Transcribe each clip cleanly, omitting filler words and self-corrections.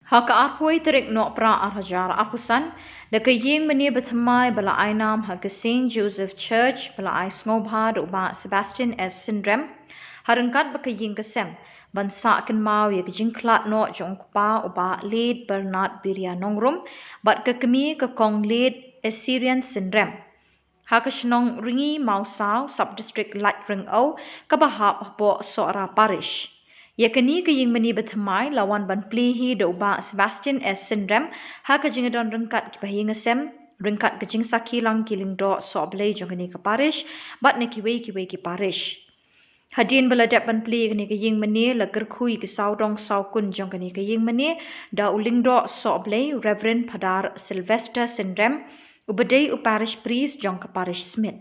Haka arpoi terik nok pra arhajar apusan, da kaying mani bathamai bala ainam haka St. Joseph Church bala ai snobha do ba Sebastian S. Syndrome, harangkat ba kaying kasem, bansa kan mau ya kajing klat no jong kupa uba lead Bernard Biria Nongrum, bat kekemi kekong lead Assyrian Syndrome. Haka shnong ringi mau sao sub-district lat ring o kabahap bo soara parish. Yakani kaying mani bathamai lawan ban plihi do ba Sebastian S. Syndrome ha kajing don rengkat kibahinga ngasem rengkat kajing saki lang kiling do so blay jongani ka parish bat ne kiwe ki parish. Hadin baladap ban pli kani kaying mani lagar kui ki saudong saukun jongani kaying mani da uling do so blay Reverend Padar Sylvester Syndrome ubadai parish priest jong ka parish Smith.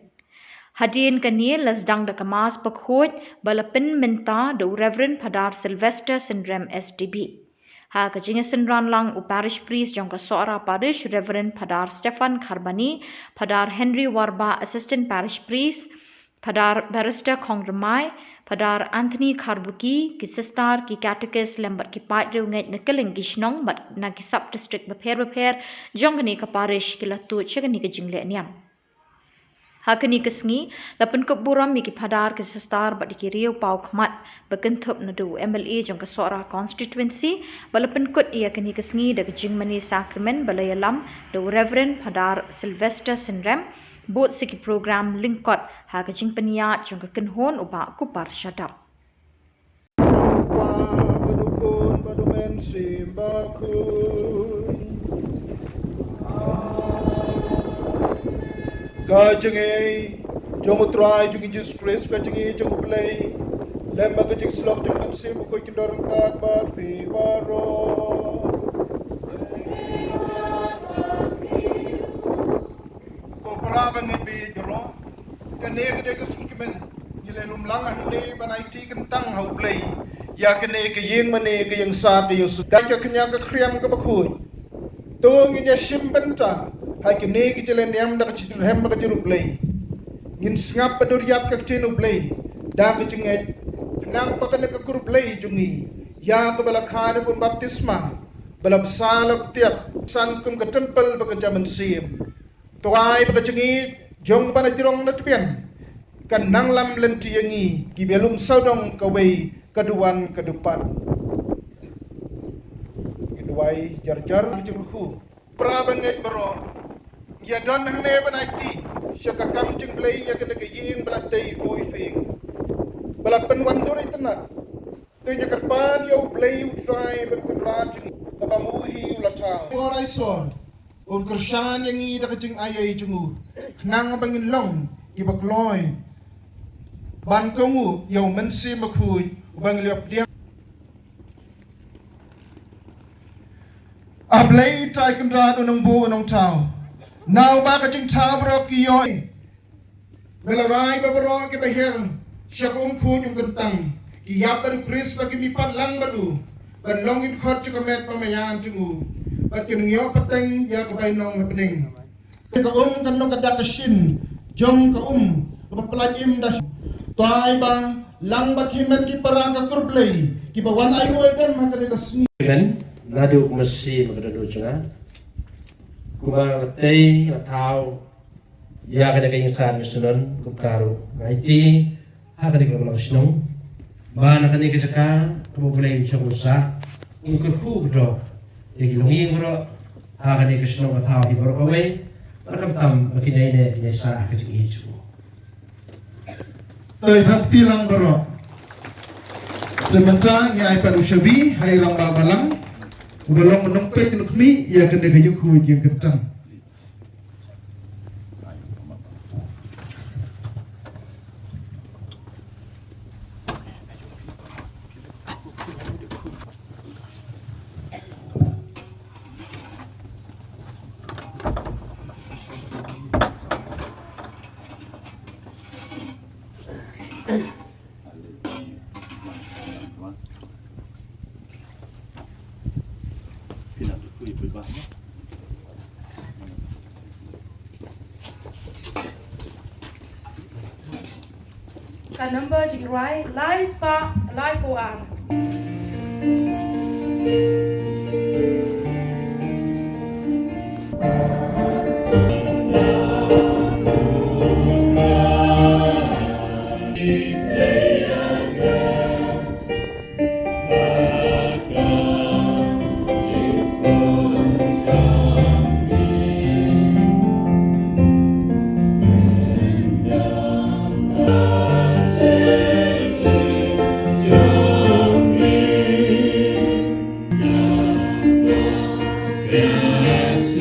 Hadin kani lasdang da kamas pakhot balapin minta do Reverend Padar Sylvester Syndrome SDB. Ha kajinga senran lang parish priest jong ka soara parish Reverend Padar Stefan Kharbani, Padar Henry Warba assistant parish priest, Padar Barrister Kongramai, Padar Anthony Kharbuki, ki sistar ki catechist lembat ki pai reungai nakaling gishnong bat na ki sub district beper jong kani ka parish ki latu chagani ka jingle niam. Hakani kesngi lapan keburam miki padar ke sestar bat dikiriu pau khmat bekentup nadu MLA jong kasora constituency balapan kut ia kani kesngi da jingmani sacrament balayalam do Reverend Padar Sylvester Syndrome bot siki program lingkot ha ka jing peniat jong ka kenhon uba kupar syadap. Kajenge jong utrai jong Jesus Christ kajenge jong play lemma kajeng slok jong sim ko kindorang kat bar pi baro ko paraban ni bi joro kane kade kasikmen nile lumlang hande banai ti kentang hau play ya kane ke yeng mane ke yang sa de yus da ka knya ka kriam ka bakhui tong in ya shimbanta hai kene ki chelen yam da chitur hem ka chiru play ngin ngap padur yap ka chenu play da ka chinge nang pa ka ka kur play jungi ya ka bala khan pun baptisma bala salap tiak san kum ka temple ba ka jaman sim to ai ba ka chingi jong ba na jirong na tpian kan nang lam len ti yangi ki belum saudong ka wei kaduan kadupan idwai jar chiru prabangai baro ya don hne banati shaka kam ching play ya kena kaying balatay boy fing balapan wandor itana to ya karpan yo play usai ben kunrat kabamuhi ulata orai sol on kershan yang i da kaching ayai chungu nang bangin long ibakloy ban kongu yo mensi makhui bang liop dia ablay tai kundrat unong bu unong tao now ba ka ching tha bro ki yoy belarai ba bro ke beher shakum khu yung kentang ki yapan kris ba ki mi pat lang badu ban long it khot chu kamet pa mayan chungu bat ki ngyo pateng ya ka bai nong happening ka kan nong ka dakashin jong ka ka plajim das toy ba lang ba ki men ki parang ka kurblay ki ba wan ay hoy kan ma ka sni kan nadu mesti magdado chunga kuba latay latao ya kada kayong saan sunon kuptaro ngaiti ha kada kayong mga sinong ba na kanika saka kumupulay siya kusa ukurku do yagilungin ko ha kada kayong sinong atao hibaro kaway makamtam makinay na kinay sa akating hijyo toy thakti lang baro sementara ni ay panusyabi hay lang babalang udah menumpet nukmi ya kena kayu kuat yang kencang. Ka number chỉ right live spa live po ang Matthias.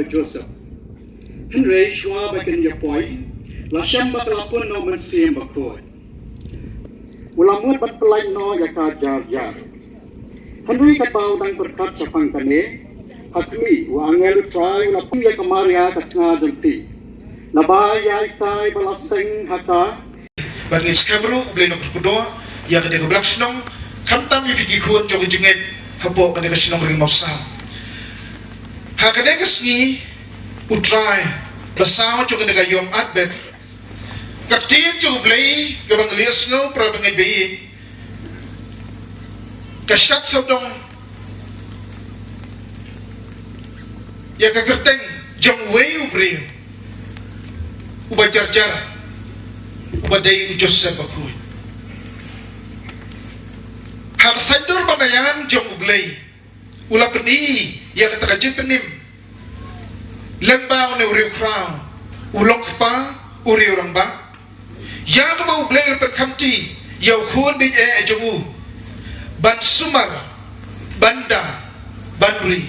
Joseph. Henry Shua bakin Yapoi, Lasham Bakalapun no Mensim Bakot. Ulamut bat pelai no yaka jar jar. Henry kapau dang berkat sapang kane, hakmi wa angel try lapung ya kamaria katnga jenti. Nabaya itai balaseng haka. Bagi skabru bleno kudoa ya kade ke blaksnong kamtam yu digi kuat jogi jenget hapo kade ke sinong ring mausa. Ha kade ke sngi utrai basaw jogi kade yom adbet. Kaptin jogi blai ke banglias ngau pra bangai bei. Kasat sabdong ya kagerteng jong wei ubri ubajar jar ubadai ujos sabakui hak sador bangayan jong ublay ula peni ya kata kajin penim lembau ne uriu krau ulok pa uriu ramba ya kaba ublay lepen kamti Yau khun di jongu. Ban sumar, banda, banri.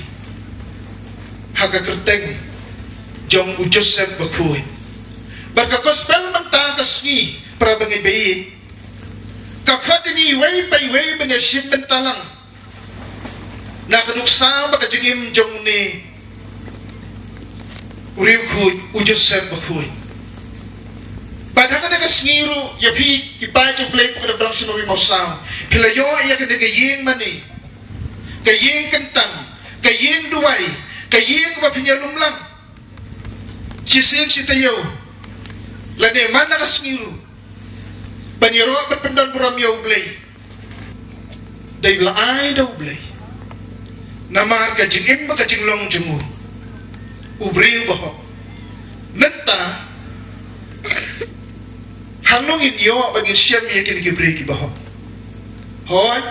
Haka kerteng jong u Joseph bakui. Barka gospel manta kasngi para bangi bei. Kakadingi wei pai wei bangi shim bentalang. Na kanuksa baka jingim jong ni uriu kui u Joseph bakui. Padahal na kasngiru yapi kipai jong play pa kada blang sinuri mausang. Pilayo iya kada gayeng mani. Gayeng kentang, gayeng duway, gayeng mapinyalum lang. Sising si tayo. Lani man na kasngiru. Baniro at pendan buram yaw blay. Day laay daw blay. Nama kajing imba kajing long jungu. Ubriw baho. Menta hanungin iyo bagin siyam iya kinikibri kibaho. Hoy,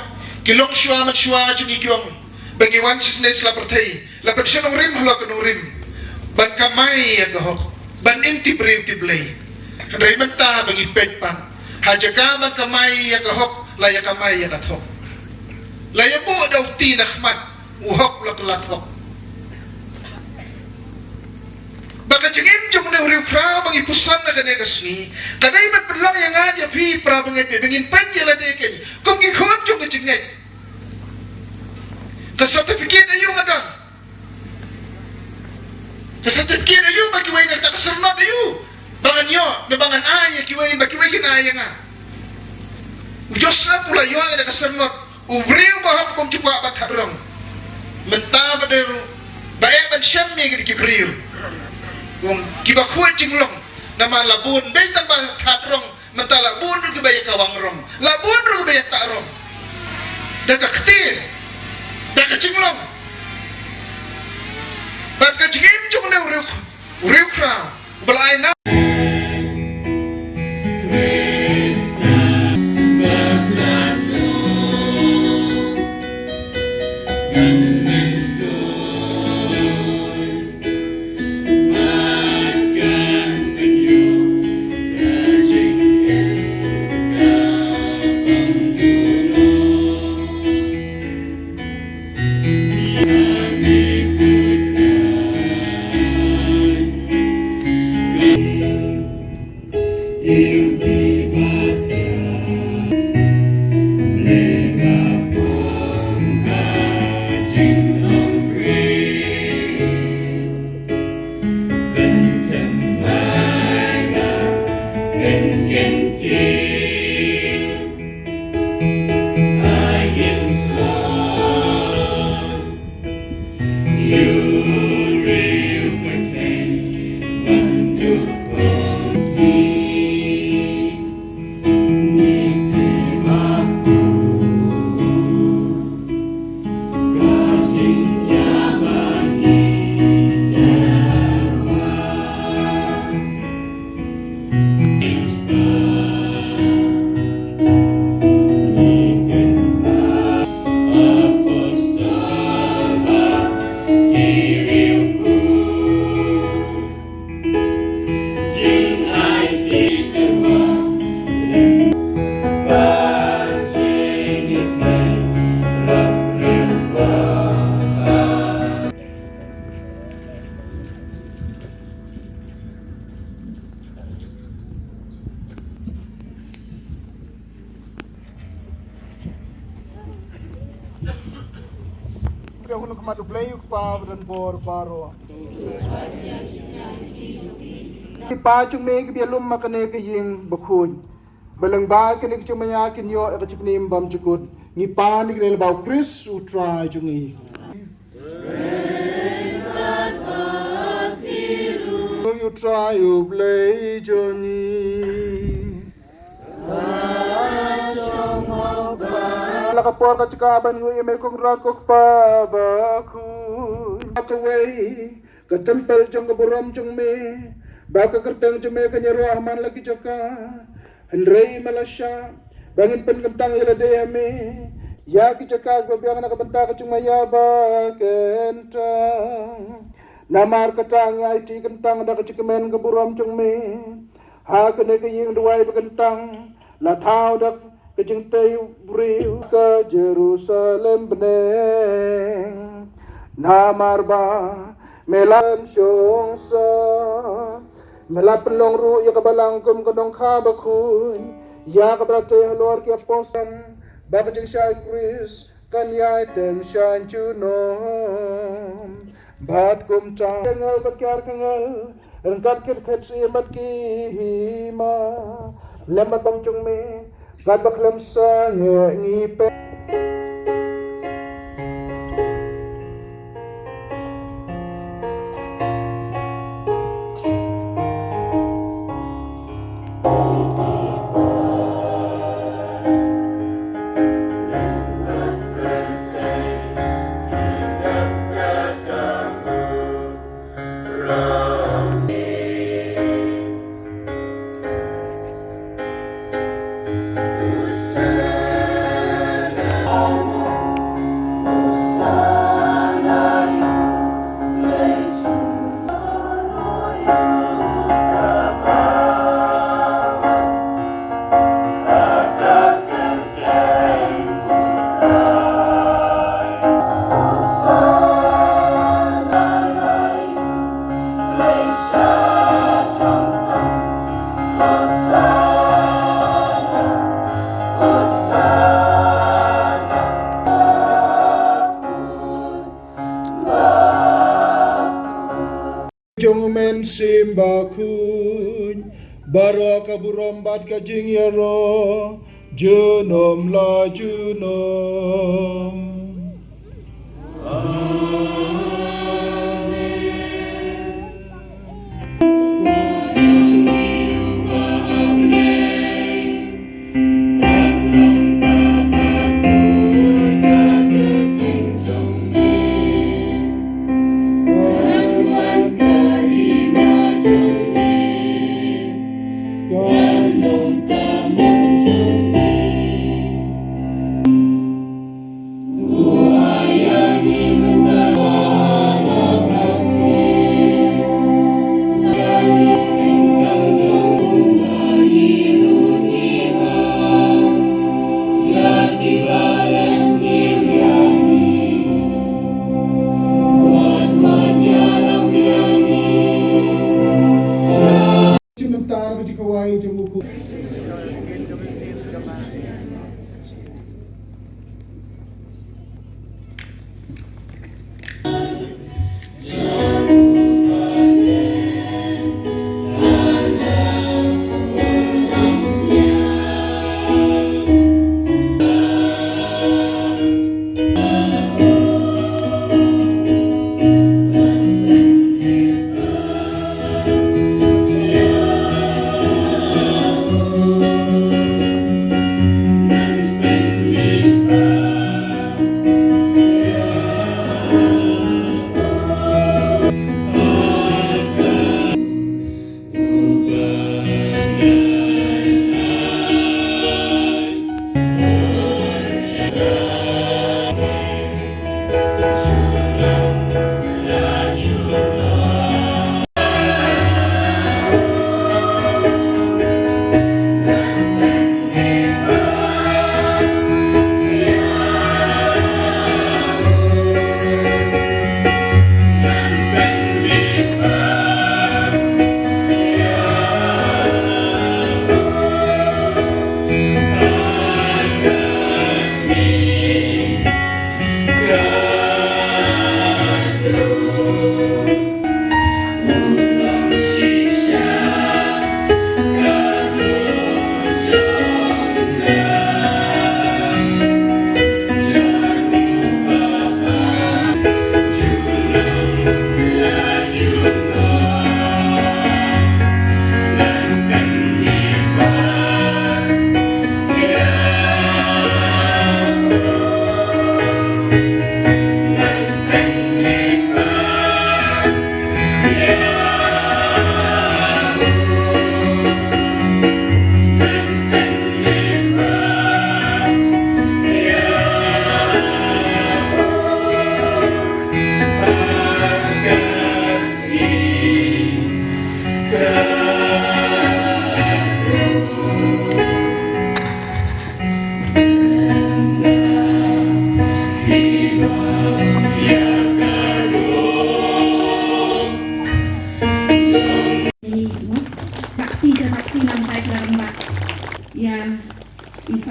kilong syua mat syua jungi kiwang. Bagi wan sisnes lapertay. Lapert siya nung rim halak nung rim. Ban kamay ya kahok. Ban inti briw tiblay. Handray menta bagi pekpang. Haja ka kamay ya kahok. Laya kamay ya kathok. Laya po daw tinakmat. Uhok lakalathok. Baka jengim jeng na uriw kra bang ipusan na kanegas ni. Kaday man pelang yang aja pi pra bangay bingin panya la deken. Kung gikon jeng na jengay. Kasertifikat ayo ngadang. Kasertifikat ayo bagi way nagtakasernot ayo. Bangan yo, nabangan aya kiway bakiway kinaya nga. Diyos na pula yo ang nagkasernot. Ubriw bahap kong chukwa batarong. Mentama dero baeban siyam mi gidi kibriw. Kung kibakuha jinglong na malabun day tambal tatrong mentalabun ro gibaya kawangrong. Labun ro gibaya tarong. Daga ketir. Daga jinglong. Bat ka jingim jung na uriw kraw. Balay na Kaya ko nagmatuplay yung pa dan bor baro. Pa chung me ki bialum makane ke ying bakun. Balang ba ke ni chung mayakin yo ka chipni imbam chukut. Ni pa ni ke ba Chris u try chung ni. You try you play Johnny. Lakapor ka chikaban ngu ime kong rakok pa baku. Away ka tempel jong buram jong me. Baka kerteng jong me kanya rahman lagi joka. Henrei malasya bangin pen kentang ila dea me. Ya ki joka gobyang nakabanta ka jong mayaba kentang. Namar katang ay ti kentang da ka chikamen ka buram jong me. Ha kene ka ying duway bagantang. Lathaw dak kejeng tayu beriu ke Jerusalem beneng namarba melan syongsa melapenong ru ya kabalangkum kedong kabakun ya kabrate halor ki apostan baba jeng syai kris kan yai ten shan junom bat kum ta kengal bakyar kengal rengkat kit si mat ki hima lemat bang chung me gat baklem sa ngi pe Jong men simba kun baro kaburombat ka jing yaro junom la junom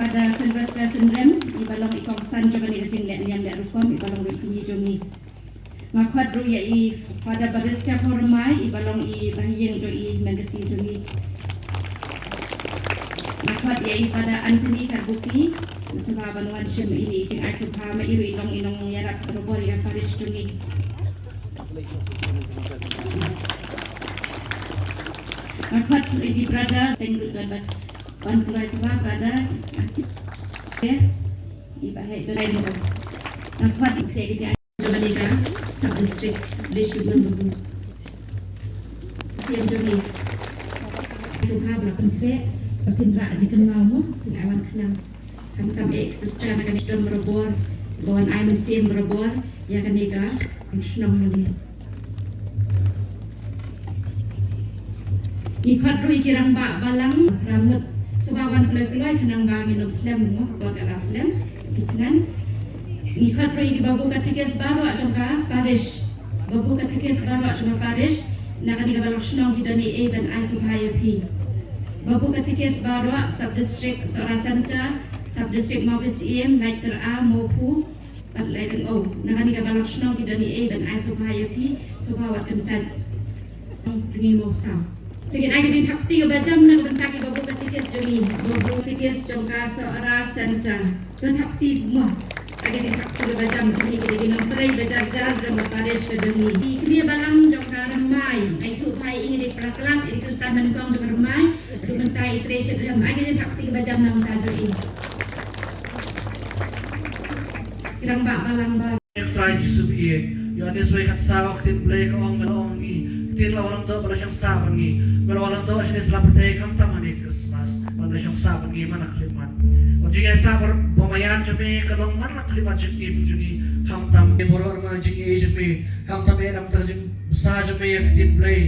pada Sylvester Syndrome ibalong ikong san coba ni ajing lek liam lek rupon ibalong ru ikinyi jongi makwat ru ya i pada barista hormai ibalong i bahiyeng jo i magasi jongi makwat ya i pada Anthony Karbuki Subha Banuan Shem ini ijing ai subha ma iru ilong inong yarak robor ya Paris jongi makwat di berada tenggut dan Wan Pulai Subha pada ibahai dolai mo nakwat ikte ke Jamanega sub district Bishubun Bubu Siam Joni Subha belakan fe bakin ra jikan mau awan kenam tam ekstra na kanito merobor bawan ay mesin merobor ya kanega snong ni ikhat ru ikirang ba balang ramut Subawan kelai-kelai kenang bangin Islam mo buat Islam kitnan ikhat pro igi babu katikes baru ajongka parish babu katikes baru ajongka parish nakani gabalok snong gidani e dan ai subhaya pi babu katikes baru sub district Sorasanta sub district Mawis Iem Naiter A Mopu patlai dan o nakani gabalok snong gidani e dan ai subhaya pi subawat kentan ringi mosa Tegin ay kajing takti ka bajam na bentaki babu katikes joni babu katikes jongka seorang senta tu takti mo ay kajing takti ka bajam ini kita ginang perai bajar-jar jongka pares ke demi kini balang jongka ramai ay tu pai ingin di kelas ini kristal menikong jongka ramai adu bentai treasure ram ay kajing takti ka bajam na menta joni kirang ba balang ba try to subie yo anis way kat sawak tin play ko ang malong ni tin la walang do para siyang saban ni pero walang do siya sila patay kam tamani Christmas para siyang saban ni manaklimat o jing sabar bumayan jumi kalong manaklimat jing juni kam tam boror man jing jumi kam tam enam terjing sa jumi tin play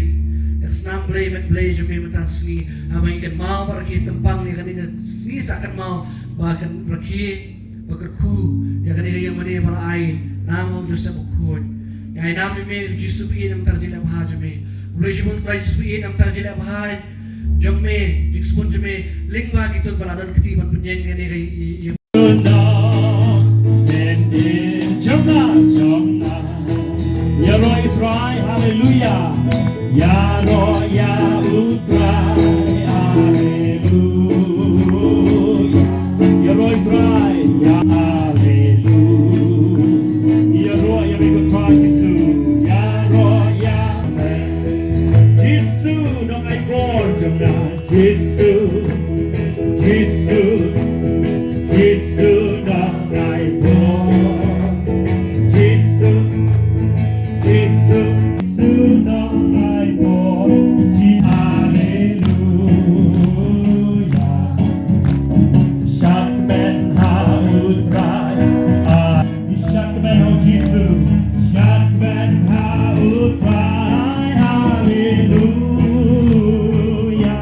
Snam play met play jumi matas ni amay kan mau para kita tempang ni kanina ni sakan mau bahkan rakhi bakerku ya kanina yang mani para ai namo Joseph Kod ya nami me Jisu pi nam tarjila bahaj me Ulishibun Christ pi nam tarjila bahaj jamme jikspun jamme lingwa gitu baladan ketiban penyeng ini kai Yaro itrai hallelujah Yaro ya utrai hallelujah Yaro itrai ya hallelujah Yaro ya we go try Jisu Yaro ya Jisu dong ai born jomna Jisu Jisu Jisu dong ai born Jisu Jisu dong ai born hallelujah Shakmen hautrai Shakmen ho Jisu Shakmen hautrai hallelujah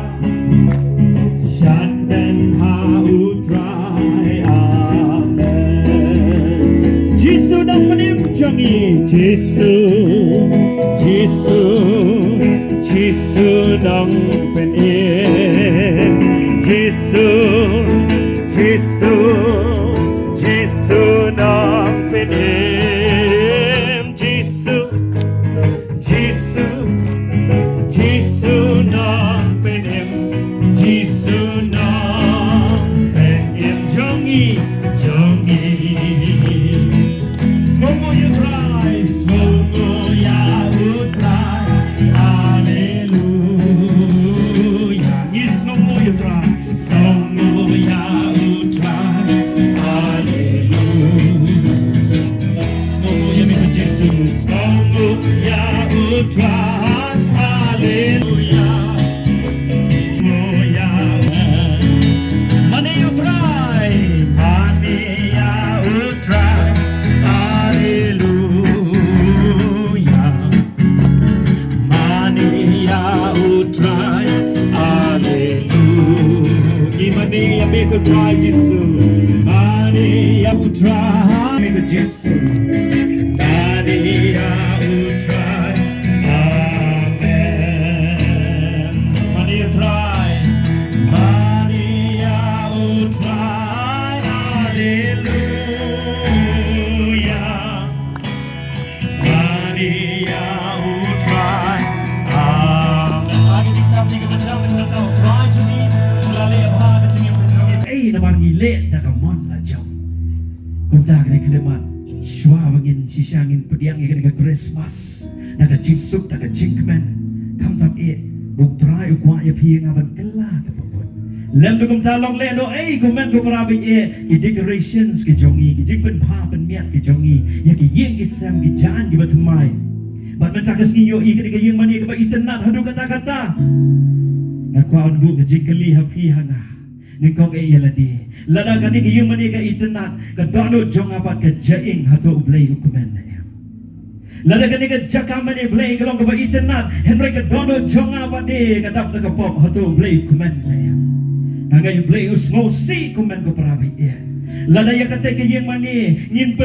Shakmen hautrai amen Jisu dong menim jangi Jisu Jisu Jisu dong penim Jisu Jisu Jisu dong penim Jisu Jisu Jisu dong penim Jisu dong penim jongi jongi Songo you try songo ya utrai hallelujah Songo you try songo ya utrai hallelujah Songo ya mi Jesus songo ya utrai hallelujah Songo ya Money you try money ya utrai hallelujah money ya utrai hallelujah money ya make a try Jisu money ya utrai make a Jisu money ya utrai amen money ya try money ya utrai Hallelujah. Maria utrai. Lagi kita tinggal macam ni kau try to me. Melalui apa macam ni berjumpa. Namar ngile dah kamon lah jauh. Kumta kena kelemat. Shua bangin sisangin pediang yang kena Christmas. Dah ke jisuk dah ke jikman. Kam tam buk try ukwa ya piang aban kelah kapapun. Lem tu kumta long le no kumen ko parabi ki decorations ki jongi ki jikpen pa pen miat ki jongi ya ki yeng ki sam ki jan ki batamai. Bat mentakas ni yo ke yeng mani ke ba internet hadu kata-kata. Ngakwa bu ke jikeli hapi hanga. Ngkong ladi. Lada kani ke yeng mani ke internet ke dono jong apat ke jaing hatu ublay ukumen. Lada kani ke jakamane blay kelong ke ba internet henry ke dono jong apat de kadap ke pop hatu ublay ukumen. Nangai blay usmo si kumen ko parabi. Lada ya kate ke yeng mani ngin